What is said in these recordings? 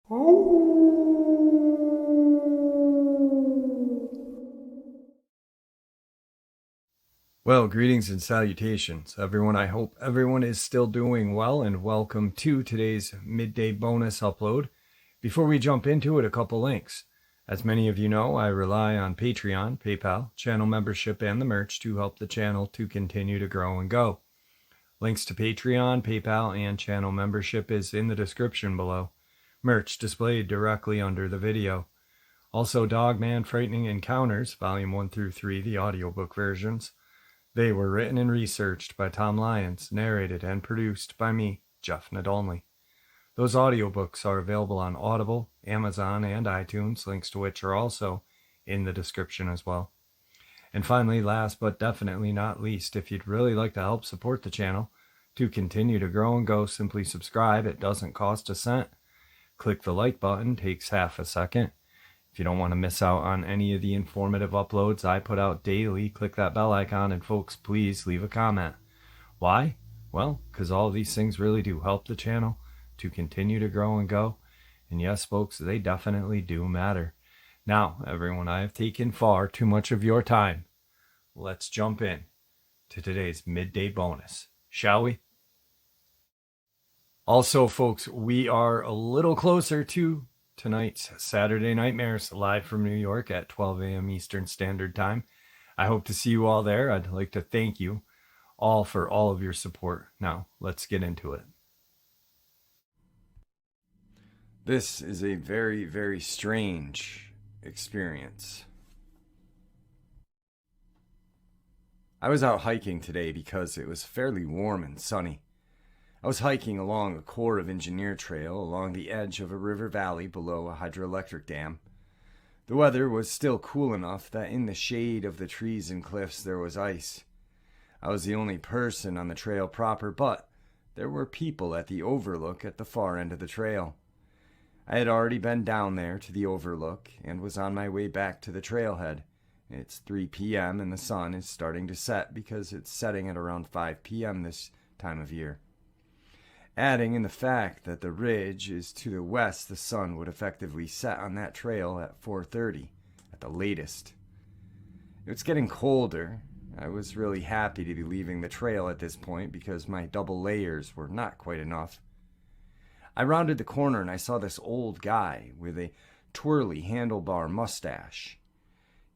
Well, greetings and salutations, everyone. I hope everyone is still doing well, and welcome to today's midday bonus upload. Before we jump into it, a couple links. As many of you know, I rely on Patreon, PayPal, channel membership, and the merch to help the channel to continue to grow and go. Links to Patreon, PayPal, and channel membership is in the description below. Merch displayed directly under the video. Also, Dogman Frightening Encounters, Volume 1 through 3, the audiobook versions. They were written and researched by Tom Lyons, narrated and produced by me, Jeff Nadolny. Those audiobooks are available on Audible, Amazon, and iTunes, links to which are also in the description as well. And finally, last but definitely not least, if you'd really like to help support the channel to continue to grow and go, simply subscribe. It doesn't cost a cent. Click the like button, takes half a second. If you don't want to miss out on any of the informative uploads I put out daily, click that bell icon, and folks, please leave a comment. Why? Well, because all of these things really do help the channel to continue to grow and go. And yes, folks, they definitely do matter. Now, everyone, I have taken far too much of your time. Let's jump in to today's midday bonus, shall we? Also, folks, we are a little closer to tonight's Saturday Nightmares, live from New York at 12 a.m. Eastern Standard Time. I hope to see you all there. I'd like to thank you all for all of your support. Now, let's get into it. This is a very, very strange experience. I was out hiking today because it was fairly warm and sunny. I was hiking along a Corps of Engineer trail along the edge of a river valley below a hydroelectric dam. The weather was still cool enough that in the shade of the trees and cliffs there was ice. I was the only person on the trail proper, but there were people at the overlook at the far end of the trail. I had already been down there to the overlook and was on my way back to the trailhead. It's 3 p.m. and the sun is starting to set because it's setting at around 5 p.m. this time of year. Adding in the fact that the ridge is to the west, the sun would effectively set on that trail at 4:30 at the latest. It's getting colder. I was really happy to be leaving the trail at this point because my double layers were not quite enough. I rounded the corner and I saw this old guy with a twirly handlebar mustache.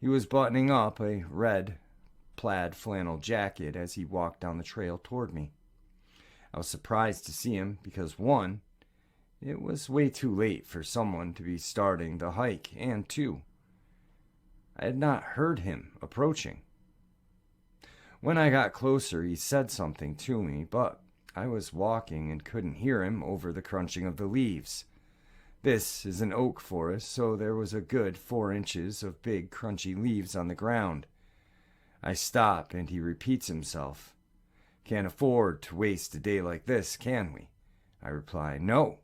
He was buttoning up a red plaid flannel jacket as he walked down the trail toward me. I was surprised to see him because, one, it was way too late for someone to be starting the hike, and two, I had not heard him approaching. When I got closer, he said something to me, but I was walking and couldn't hear him over the crunching of the leaves. This is an oak forest, so there was a good 4 inches of big, crunchy leaves on the ground. I stop, and he repeats himself. Can't afford to waste a day like this, can we? I reply, no.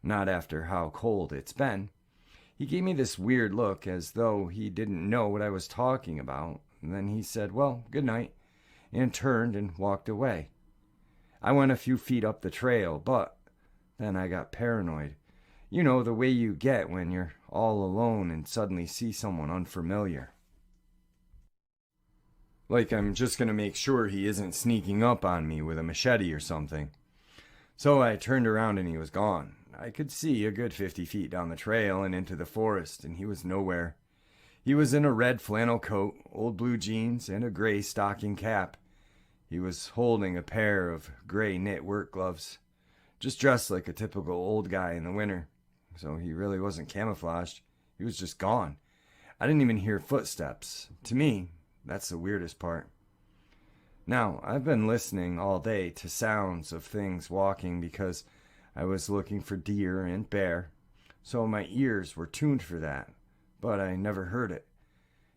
Not after how cold it's been. He gave me this weird look as though he didn't know what I was talking about. And then he said, well, good night, and turned and walked away. I went a few feet up the trail, but then I got paranoid. You know, the way you get when you're all alone and suddenly see someone unfamiliar. Like I'm just going to make sure he isn't sneaking up on me with a machete or something. So I turned around and he was gone. I could see a good 50 feet down the trail and into the forest, and he was nowhere. He was in a red flannel coat, old blue jeans, and a gray stocking cap. He was holding a pair of gray knit work gloves, just dressed like a typical old guy in the winter. So he really wasn't camouflaged. He was just gone. I didn't even hear footsteps. To me, that's the weirdest part. Now, I've been listening all day to sounds of things walking because I was looking for deer and bear, so my ears were tuned for that, but I never heard it.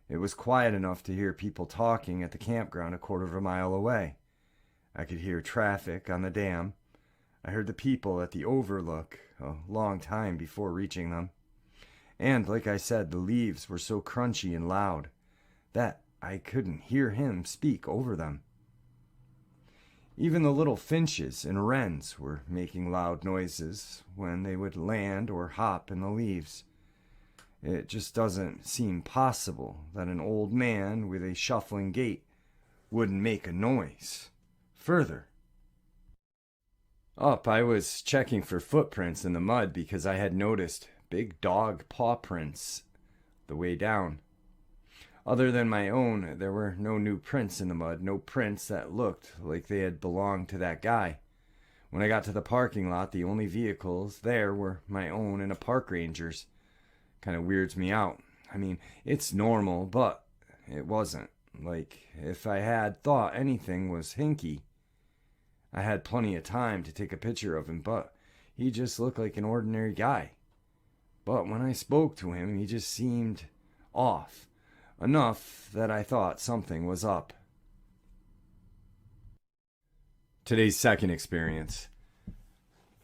It was quiet enough to hear people talking at the campground a quarter of a mile away. I could hear traffic on the dam. I heard the people at the overlook a long time before reaching them. And, like I said, the leaves were so crunchy and loud that I couldn't hear him speak over them. Even the little finches and wrens were making loud noises when they would land or hop in the leaves. It just doesn't seem possible that an old man with a shuffling gait wouldn't make a noise. Further up, I was checking for footprints in the mud because I had noticed big dog paw prints the way down. Other than my own, there were no new prints in the mud, no prints that looked like they had belonged to that guy. When I got to the parking lot, the only vehicles there were my own and a park ranger's. Kind of weirds me out. I mean, it's normal, but it wasn't. Like, if I had thought anything was hinky, I had plenty of time to take a picture of him, but he just looked like an ordinary guy. But when I spoke to him, he just seemed off. Enough that I thought something was up. Today's second experience.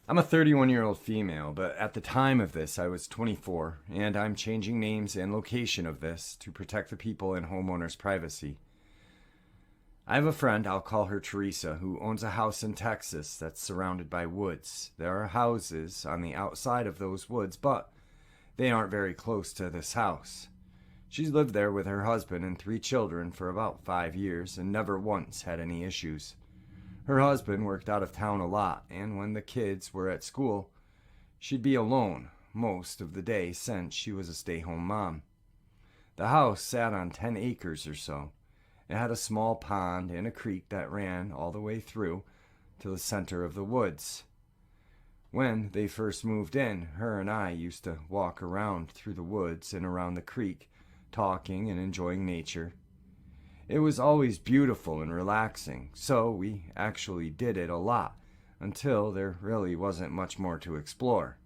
I'm a 31-year-old female, but at the time of this, I was 24, and I'm changing names and location of this to protect the people and homeowners' privacy. I have a friend, I'll call her Teresa, who owns a house in Texas that's surrounded by woods. There are houses on the outside of those woods, but they aren't very close to this house. She's lived there with her husband and 3 children for about 5 years and never once had any issues. Her husband worked out of town a lot, and when the kids were at school, she'd be alone most of the day since she was a stay-home mom. The house sat on 10 acres or so. It had a small pond and a creek that ran all the way through to the center of the woods. When they first moved in, her and I used to walk around through the woods and around the creek, talking and enjoying nature. It was always beautiful and relaxing, so we actually did it a lot, until there really wasn't much more to explore.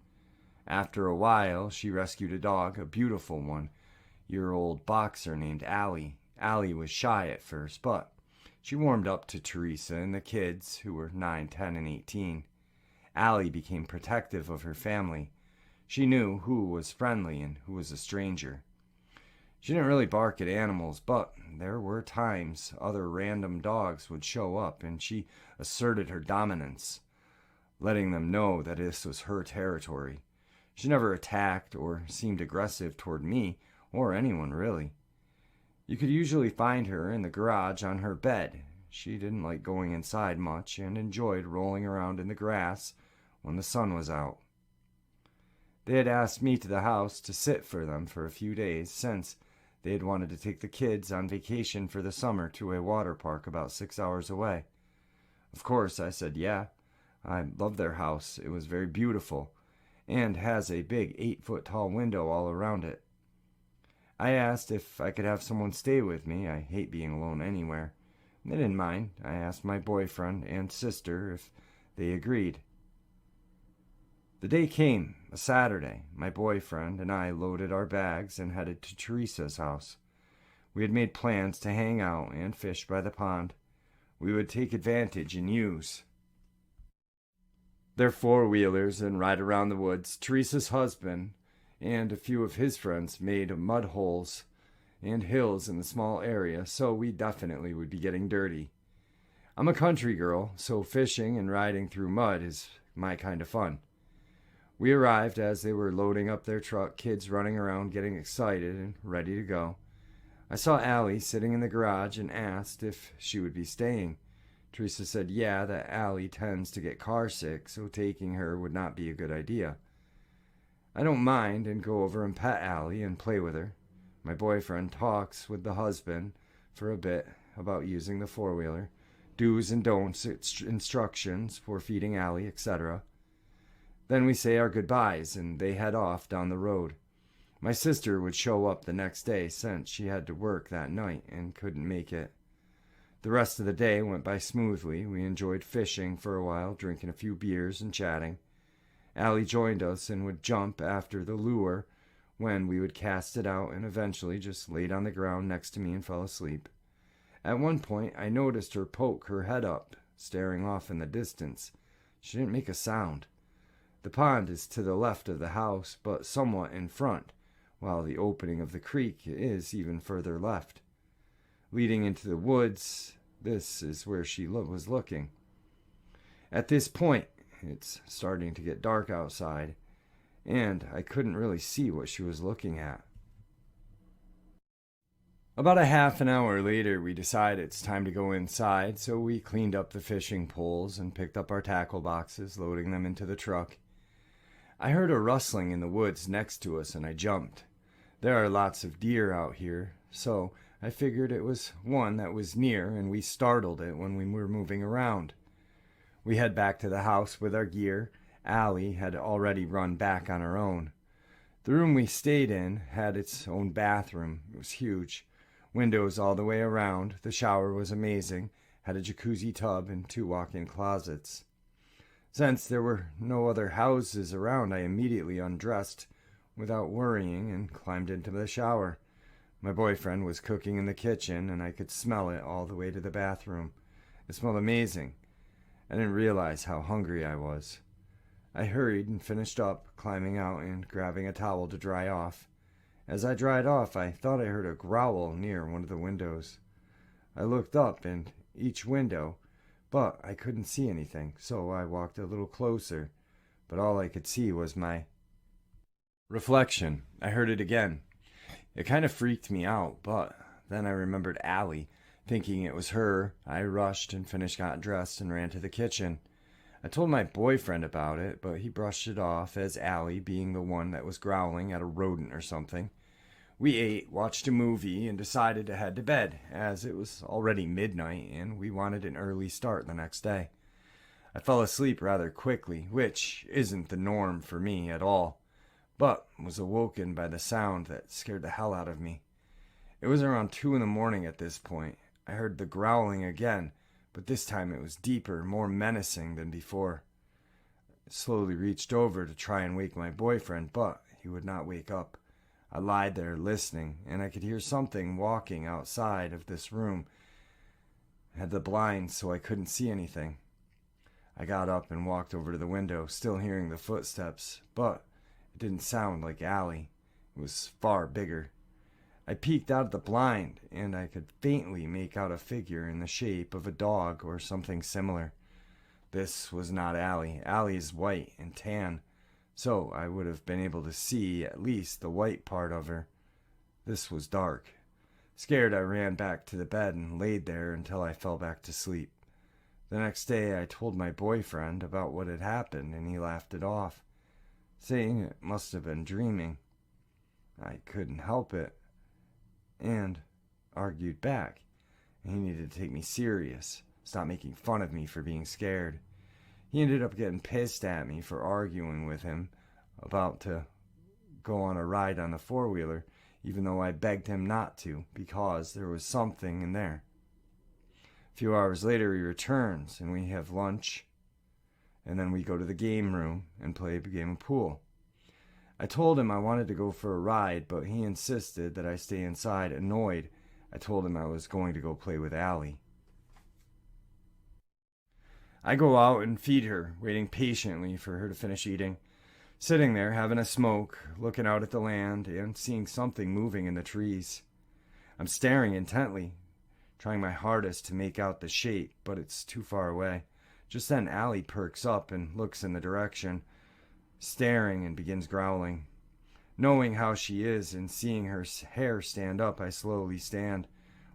After a while, she rescued a dog, a beautiful 1-year-old boxer named Allie. Allie was shy at first, but she warmed up to Teresa and the kids, who were 9, 10, and 18. Allie became protective of her family. She knew who was friendly and who was a stranger. She didn't really bark at animals, but there were times other random dogs would show up, and she asserted her dominance, letting them know that this was her territory. She never attacked or seemed aggressive toward me or anyone, really. You could usually find her in the garage on her bed. She didn't like going inside much and enjoyed rolling around in the grass when the sun was out. They had asked me to the house to sit for them for a few days since they had wanted to take the kids on vacation for the summer to a water park about 6 hours away. Of course, I said yeah. I loved their house. It was very beautiful and has a big 8-foot-tall window all around it. I asked if I could have someone stay with me. I hate being alone anywhere. They didn't mind. I asked my boyfriend and sister if they agreed. The day came, a Saturday. My boyfriend and I loaded our bags and headed to Teresa's house. We had made plans to hang out and fish by the pond. We would take advantage and use their 4-wheelers and ride around the woods. Teresa's husband and a few of his friends made mud holes and hills in the small area, so we definitely would be getting dirty. I'm a country girl, so fishing and riding through mud is my kind of fun. We arrived as they were loading up their truck, kids running around getting excited and ready to go. I saw Allie sitting in the garage and asked if she would be staying. Teresa said yeah, that Allie tends to get car sick, so taking her would not be a good idea. I don't mind and go over and pet Allie and play with her. My boyfriend talks with the husband for a bit about using the 4-wheeler, do's and don'ts, instructions for feeding Allie, etc. Then we say our goodbyes and they head off down the road. My sister would show up the next day since she had to work that night and couldn't make it. The rest of the day went by smoothly. We enjoyed fishing for a while, drinking a few beers and chatting. Allie joined us and would jump after the lure when we would cast it out and eventually just laid on the ground next to me and fell asleep. At one point, I noticed her poke her head up, staring off in the distance. She didn't make a sound. The pond is to the left of the house, but somewhat in front, while the opening of the creek is even further left. Leading into the woods, this is where she was looking. At this point, it's starting to get dark outside, and I couldn't really see what she was looking at. About a half an hour later, we decided it's time to go inside, so we cleaned up the fishing poles and picked up our tackle boxes, loading them into the truck. I heard a rustling in the woods next to us, and I jumped. There are lots of deer out here, so I figured it was one that was near, and we startled it when we were moving around. We head back to the house with our gear. Allie had already run back on her own. The room we stayed in had its own bathroom. It was huge. Windows all the way around. The shower was amazing. Had a jacuzzi tub and 2 walk-in closets. Since there were no other houses around, I immediately undressed without worrying and climbed into the shower. My boyfriend was cooking in the kitchen, and I could smell it all the way to the bathroom. It smelled amazing. I didn't realize how hungry I was. I hurried and finished up, climbing out and grabbing a towel to dry off. As I dried off, I thought I heard a growl near one of the windows. I looked up in each window, but I couldn't see anything, so I walked a little closer, but all I could see was my reflection. I heard it again. It kind of freaked me out, but then I remembered Allie. Thinking it was her, I rushed and got dressed and ran to the kitchen. I told my boyfriend about it, but he brushed it off as Allie being the one that was growling at a rodent or something. We ate, watched a movie, and decided to head to bed, as it was already midnight and we wanted an early start the next day. I fell asleep rather quickly, which isn't the norm for me at all, but was awoken by the sound that scared the hell out of me. It was around 2 in the morning at this point. I heard the growling again, but this time it was deeper, more menacing than before. I slowly reached over to try and wake my boyfriend, but he would not wake up. I lied there listening, and I could hear something walking outside of this room. I had the blinds so I couldn't see anything. I got up and walked over to the window, still hearing the footsteps, but it didn't sound like Allie. It was far bigger. I peeked out of the blind, and I could faintly make out a figure in the shape of a dog or something similar. This was not Allie. Allie is white and tan, so I would have been able to see at least the white part of her. This was dark. Scared, I ran back to the bed and laid there until I fell back to sleep. The next day, I told my boyfriend about what had happened, and he laughed it off, saying it must have been dreaming. I couldn't help it, and argued back. He needed to take me serious, stop making fun of me for being scared. He ended up getting pissed at me for arguing with him about to go on a ride on the four-wheeler, even though I begged him not to, because there was something in there. A few hours later, he returns, and we have lunch, and then we go to the game room and play a game of pool. I told him I wanted to go for a ride, but he insisted that I stay inside. Annoyed, I told him I was going to go play with Allie. I go out and feed her, waiting patiently for her to finish eating. Sitting there, having a smoke, looking out at the land, and seeing something moving in the trees. I'm staring intently, trying my hardest to make out the shape, but it's too far away. Just then Allie perks up and looks in the direction, staring, and begins growling. Knowing how she is and seeing her hair stand up, I slowly stand,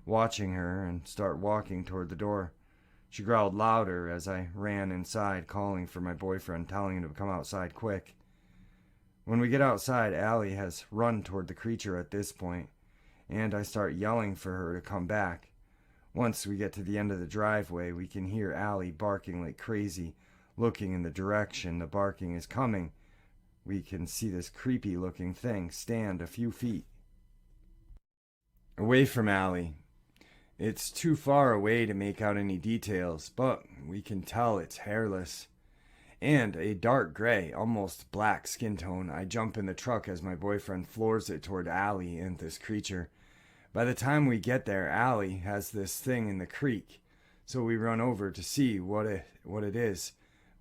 watching her, and start walking toward the door. She growled louder as I ran inside, calling for my boyfriend, telling him to come outside quick. When we get outside, Allie has run toward the creature at this point, and I start yelling for her to come back. Once we get to the end of the driveway, we can hear Allie barking like crazy, looking in the direction the barking is coming. We can see this creepy-looking thing stand a few feet away from Allie. It's too far away to make out any details, but we can tell it's hairless. And a dark gray, almost black skin tone. I jump in the truck as my boyfriend floors it toward Allie and this creature. By the time we get there, Allie has this thing in the creek, so we run over to see what it is.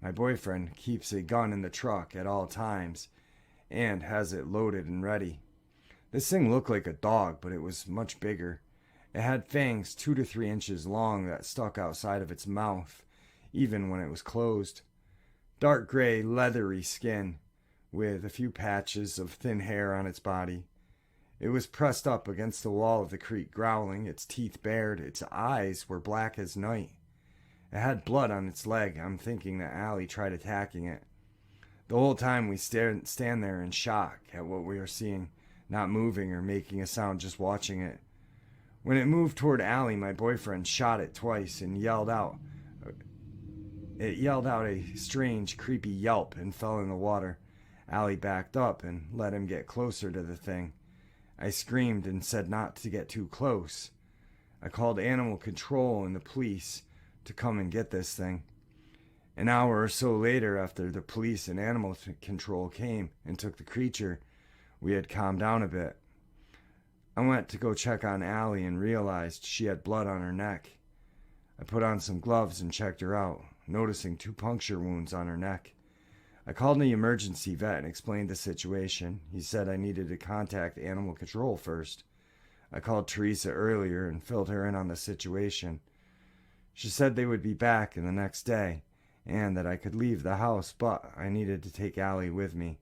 My boyfriend keeps a gun in the truck at all times and has it loaded and ready. This thing looked like a dog, but it was much bigger. It had fangs 2 to 3 inches long that stuck outside of its mouth. even when it was closed. Dark gray, leathery skin, with a few patches of thin hair on its body. It was pressed up against the wall of the creek, growling, its teeth bared, its eyes were black as night. It had blood on its leg. I'm thinking that Allie tried attacking it. The whole time we stand there in shock at what we are seeing, not moving or making a sound, just watching it. When it moved toward Allie, my boyfriend shot it twice and yelled out. It yelled out a strange, creepy yelp and fell in the water. Allie backed up and let him get closer to the thing. I screamed and said not to get too close. I called animal control and the police to come and get this thing. An hour or so later, after the police and animal control came and took the creature, we had calmed down a bit. I went to go check on Allie and realized she had blood on her neck. I put on some gloves and checked her out, noticing 2 puncture wounds on her neck. I called the emergency vet and explained the situation. He said I needed to contact animal control first. I called Teresa earlier and filled her in on the situation. She said they would be back the next day and that I could leave the house, but I needed to take Allie with me.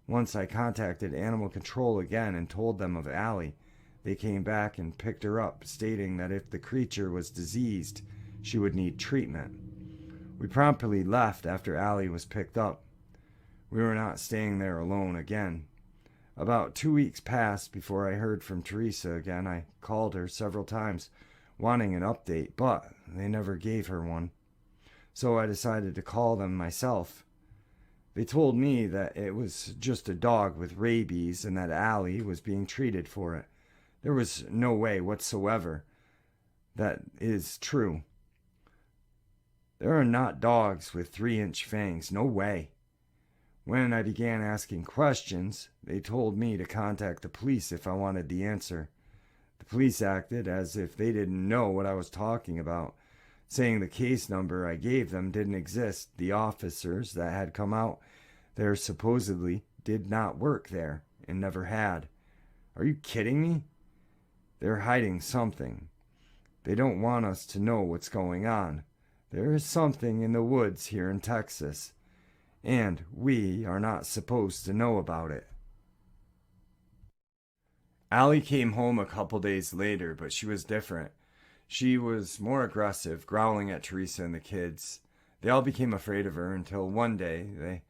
Once I contacted animal control again and told them of Allie. They came back and picked her up, stating that if the creature was diseased, she would need treatment. We promptly left after Allie was picked up. We were not staying there alone again. About 2 weeks passed before I heard from Teresa again. I called her several times, wanting an update, but they never gave her one. So I decided to call them myself. They told me that it was just a dog with rabies and that Allie was being treated for it. There was no way whatsoever that is true. There are not dogs with 3-inch fangs, no way. When I began asking questions, they told me to contact the police if I wanted the answer. The police acted as if they didn't know what I was talking about, saying the case number I gave them didn't exist. The officers that had come out there supposedly did not work there and never had. Are you kidding me? They're hiding something. They don't want us to know what's going on. There is something in the woods here in Texas, and we are not supposed to know about it. Allie came home a couple days later, but she was different. She was more aggressive, growling at Teresa and the kids. They all became afraid of her until one day they,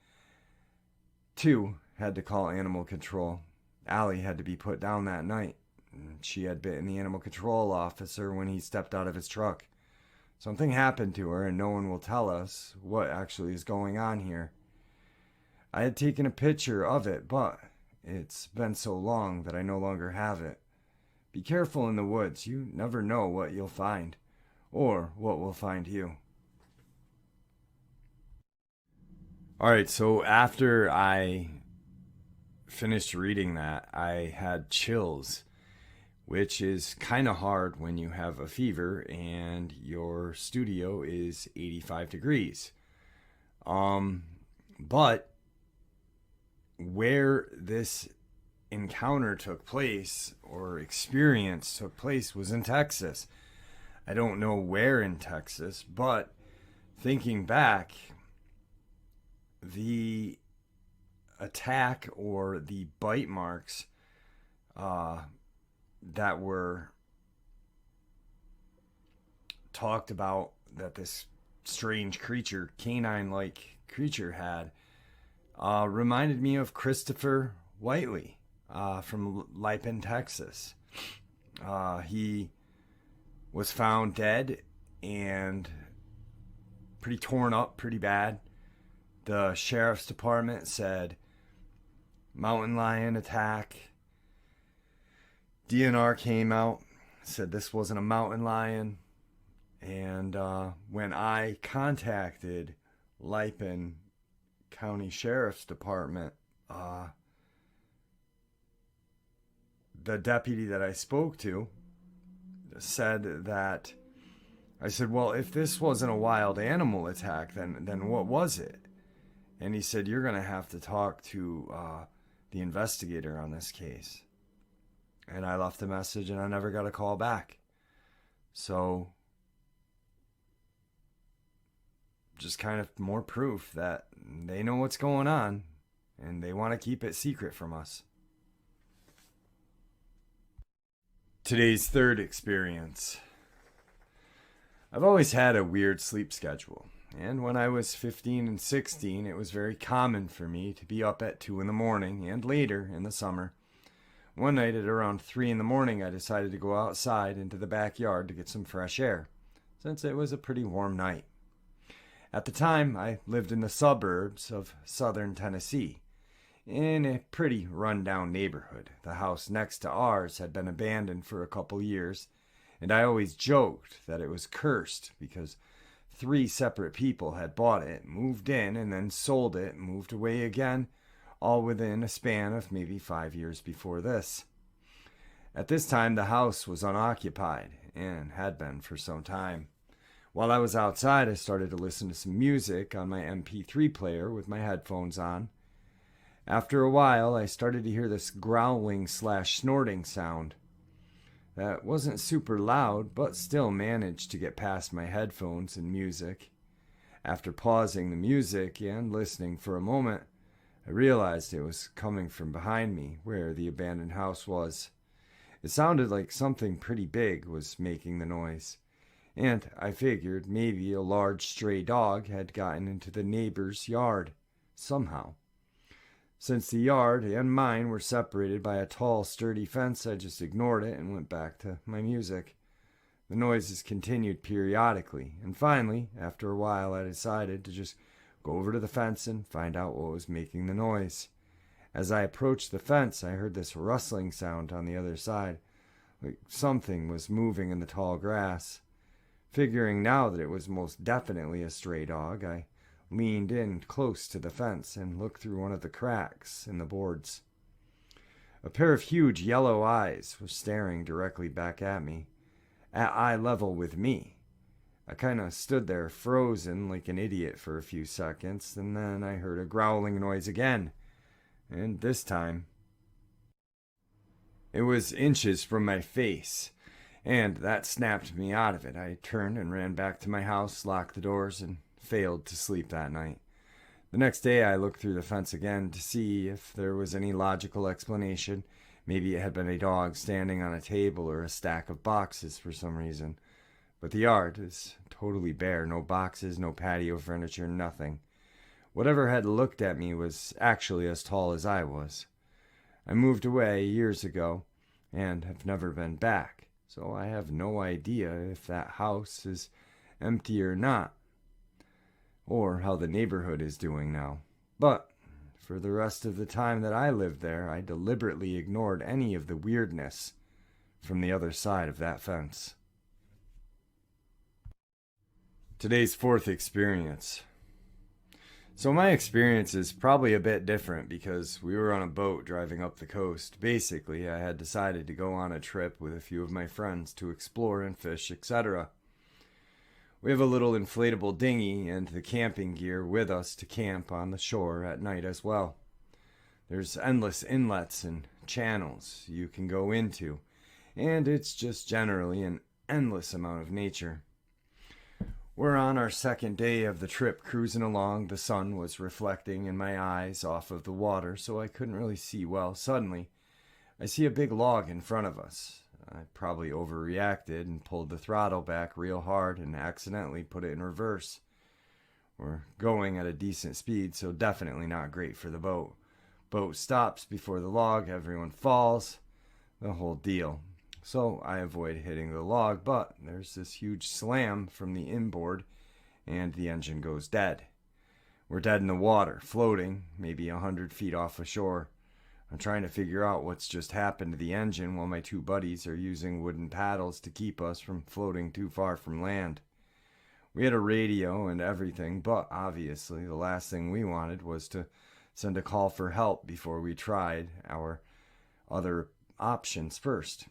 too, had to call animal control. Allie had to be put down that night. She had bitten the animal control officer when he stepped out of his truck. Something happened to her, and no one will tell us what actually is going on here. I had taken a picture of it, but it's been so long that I no longer have it. Be careful in the woods. You never know what you'll find, or what will find you. Alright, so after I finished reading that, I had chills, which is kind of hard when you have a fever and your studio is 85 degrees. But where this encounter took place or experience took place was in Texas. I don't know where in Texas, but thinking back, the attack or the bite marks that were talked about that this strange creature, canine-like creature had, reminded me of Christopher Whiteley from Lipin, Texas. He was found dead and pretty torn up, pretty bad. The sheriff's department said mountain lion attack. DNR came out, said this wasn't a mountain lion. And when I contacted Lipin County Sheriff's Department, the deputy that I spoke to said that, I said, well, if this wasn't a wild animal attack, then what was it? And he said, you're going to have to talk to the investigator on this case. And I left a message and I never got a call back. So just kind of more proof that they know what's going on and they want to keep it secret from us. Today's third experience. I've always had a weird sleep schedule, and when I was 15 and 16, it was very common for me to be up at 2 in the morning and later in the summer. One night at around 3 in the morning, I decided to go outside into the backyard to get some fresh air, since it was a pretty warm night. At the time, I lived in the suburbs of southern Tennessee, in a pretty run-down neighborhood. The house next to ours had been abandoned for a couple years, and I always joked that it was cursed because 3 separate people had bought it, moved in, and then sold it, moved away again, all within a span of maybe 5 years before this. At this time, the house was unoccupied, and had been for some time. While I was outside, I started to listen to some music on my MP3 player with my headphones on. After a while, I started to hear this growling/snorting sound. That wasn't super loud, but still managed to get past my headphones and music. After pausing the music and listening for a moment, I realized it was coming from behind me, where the abandoned house was. It sounded like something pretty big was making the noise, and I figured maybe a large stray dog had gotten into the neighbor's yard, somehow. Since the yard and mine were separated by a tall, sturdy fence, I just ignored it and went back to my music. The noises continued periodically, and finally, after a while, I decided to just go over to the fence and find out what was making the noise. As I approached the fence, I heard this rustling sound on the other side, like something was moving in the tall grass. Figuring now that it was most definitely a stray dog, I leaned in close to the fence and looked through one of the cracks in the boards. A pair of huge yellow eyes were staring directly back at me, at eye level with me. I kind of stood there frozen like an idiot for a few seconds, and then I heard a growling noise again, and this time it was inches from my face, and that snapped me out of it. I turned and ran back to my house, locked the doors, and failed to sleep that night. The next day I looked through the fence again to see if there was any logical explanation. Maybe it had been a dog standing on a table or a stack of boxes for some reason. But the yard is totally bare. No boxes, no patio furniture, nothing. Whatever had looked at me was actually as tall as I was. I moved away years ago and have never been back, so I have no idea if that house is empty or not, or how the neighborhood is doing now. But for the rest of the time that I lived there, I deliberately ignored any of the weirdness from the other side of that fence. Today's fourth experience. So my experience is probably a bit different because we were on a boat driving up the coast. Basically, I had decided to go on a trip with a few of my friends to explore and fish, etc. We have a little inflatable dinghy and the camping gear with us to camp on the shore at night as well. There's endless inlets and channels you can go into, and it's just generally an endless amount of nature. We're on our second day of the trip, cruising along. The sun was reflecting in my eyes off of the water, so I couldn't really see well. Suddenly, I see a big log in front of us. I probably overreacted and pulled the throttle back real hard and accidentally put it in reverse. We're going at a decent speed, so definitely not great for the boat. Boat stops before the log, everyone falls, the whole deal. So I avoid hitting the log, but there's this huge slam from the inboard, and the engine goes dead. We're dead in the water, floating, maybe 100 feet off the shore. I'm trying to figure out what's just happened to the engine while my 2 buddies are using wooden paddles to keep us from floating too far from land. We had a radio and everything, but obviously the last thing we wanted was to send a call for help before we tried our other options first.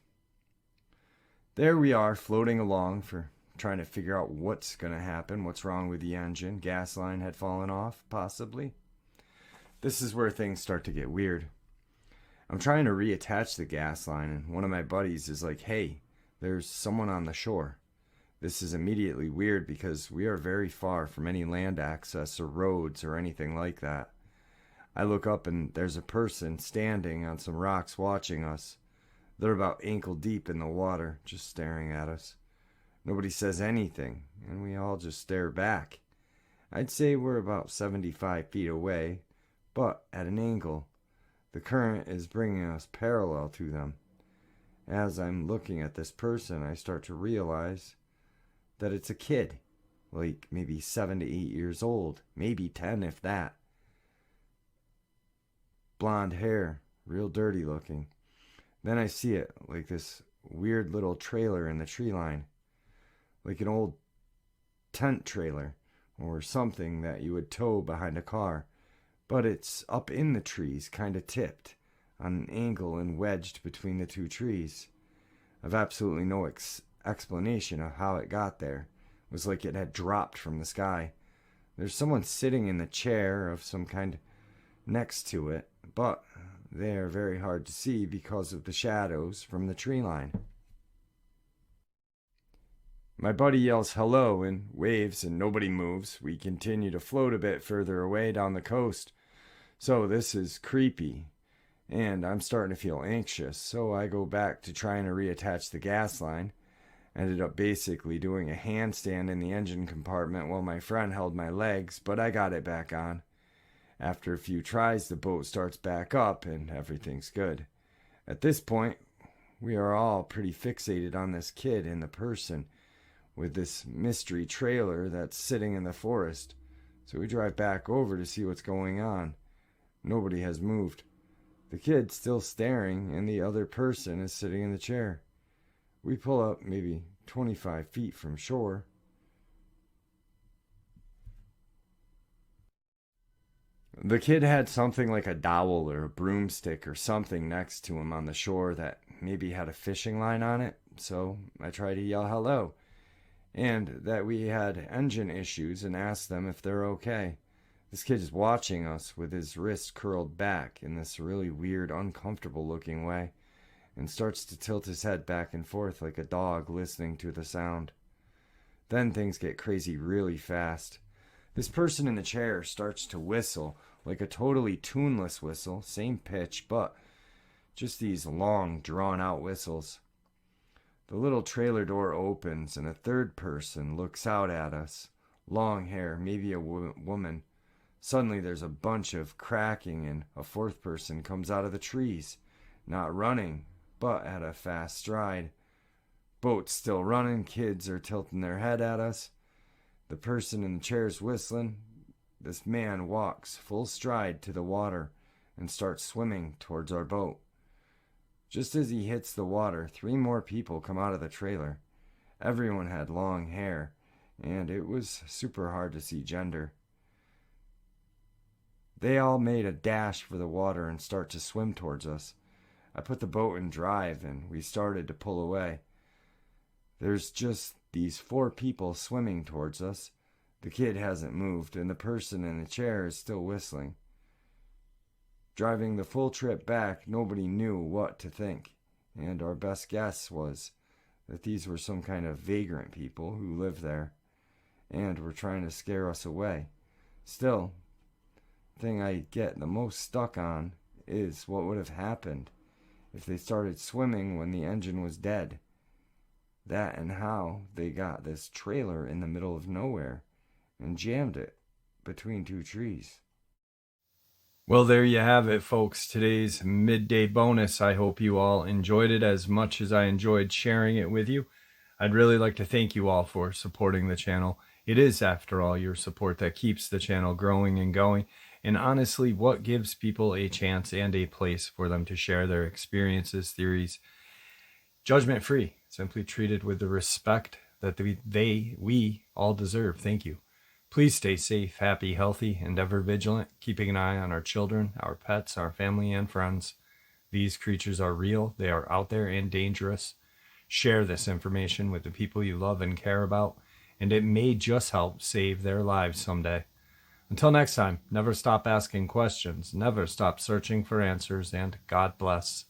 There we are, floating along trying to figure out what's going to happen, what's wrong with the engine. Gas line had fallen off, possibly. This is where things start to get weird. I'm trying to reattach the gas line, and one of my buddies is like, "Hey, there's someone on the shore." This is immediately weird because we are very far from any land access or roads or anything like that. I look up and there's a person standing on some rocks watching us. They're about ankle deep in the water, just staring at us. Nobody says anything, and we all just stare back. I'd say we're about 75 feet away, but at an angle. The current is bringing us parallel to them. As I'm looking at this person, I start to realize that it's a kid, like maybe 7 to 8 years old, maybe 10 if that. Blonde hair, real dirty looking. Then I see it, like this weird little trailer in the tree line, like an old tent trailer or something that you would tow behind a car, but it's up in the trees, kind of tipped on an angle and wedged between the two trees. I've absolutely no explanation of how it got there. It was like it had dropped from the sky. There's someone sitting in the chair of some kind next to it, but they are very hard to see because of the shadows from the tree line. My buddy yells hello and waves, and nobody moves. We continue to float a bit further away down the coast. So this is creepy, and I'm starting to feel anxious, so I go back to trying to reattach the gas line. Ended up basically doing a handstand in the engine compartment while my friend held my legs, but I got it back on. After a few tries, the boat starts back up and everything's good. At this point, we are all pretty fixated on this kid and the person with this mystery trailer that's sitting in the forest. So we drive back over to see what's going on. Nobody has moved. The kid's still staring and the other person is sitting in the chair. We pull up maybe 25 feet from shore. The kid had something like a dowel or a broomstick or something next to him on the shore that maybe had a fishing line on it, so I tried to yell hello, and that we had engine issues and asked them if they're okay. This kid is watching us with his wrist curled back in this really weird, uncomfortable looking way, and starts to tilt his head back and forth like a dog listening to the sound. Then things get crazy really fast. This person in the chair starts to whistle, like a totally tuneless whistle, same pitch, but just these long, drawn-out whistles. The little trailer door opens, and a third person looks out at us. Long hair, maybe a woman. Suddenly there's a bunch of cracking, and a fourth person comes out of the trees, not running, but at a fast stride. Boat's still running, kids are tilting their head at us. The person in the chair's whistling. This man walks full stride to the water and starts swimming towards our boat. Just as he hits the water, 3 more people come out of the trailer. Everyone had long hair, and it was super hard to see gender. They all made a dash for the water and start to swim towards us. I put the boat in drive, and we started to pull away. There's just these 4 people swimming towards us. The kid hasn't moved, and the person in the chair is still whistling. Driving the full trip back, nobody knew what to think, and our best guess was that these were some kind of vagrant people who lived there, and were trying to scare us away. Still, the thing I get the most stuck on is what would have happened if they started swimming when the engine was dead. That and how they got this trailer in the middle of nowhere and jammed it between 2 trees. Well, there you have it, folks. Today's midday bonus. I hope you all enjoyed it as much as I enjoyed sharing it with you. I'd really like to thank you all for supporting the channel. It is, after all, your support that keeps the channel growing and going, and honestly, what gives people a chance and a place for them to share their experiences, theories, judgment-free, simply treated with the respect that we all deserve. Thank you. Please stay safe, happy, healthy, and ever vigilant, keeping an eye on our children, our pets, our family, and friends. These creatures are real, they are out there and dangerous. Share this information with the people you love and care about, and it may just help save their lives someday. Until next time, never stop asking questions, never stop searching for answers, and God bless.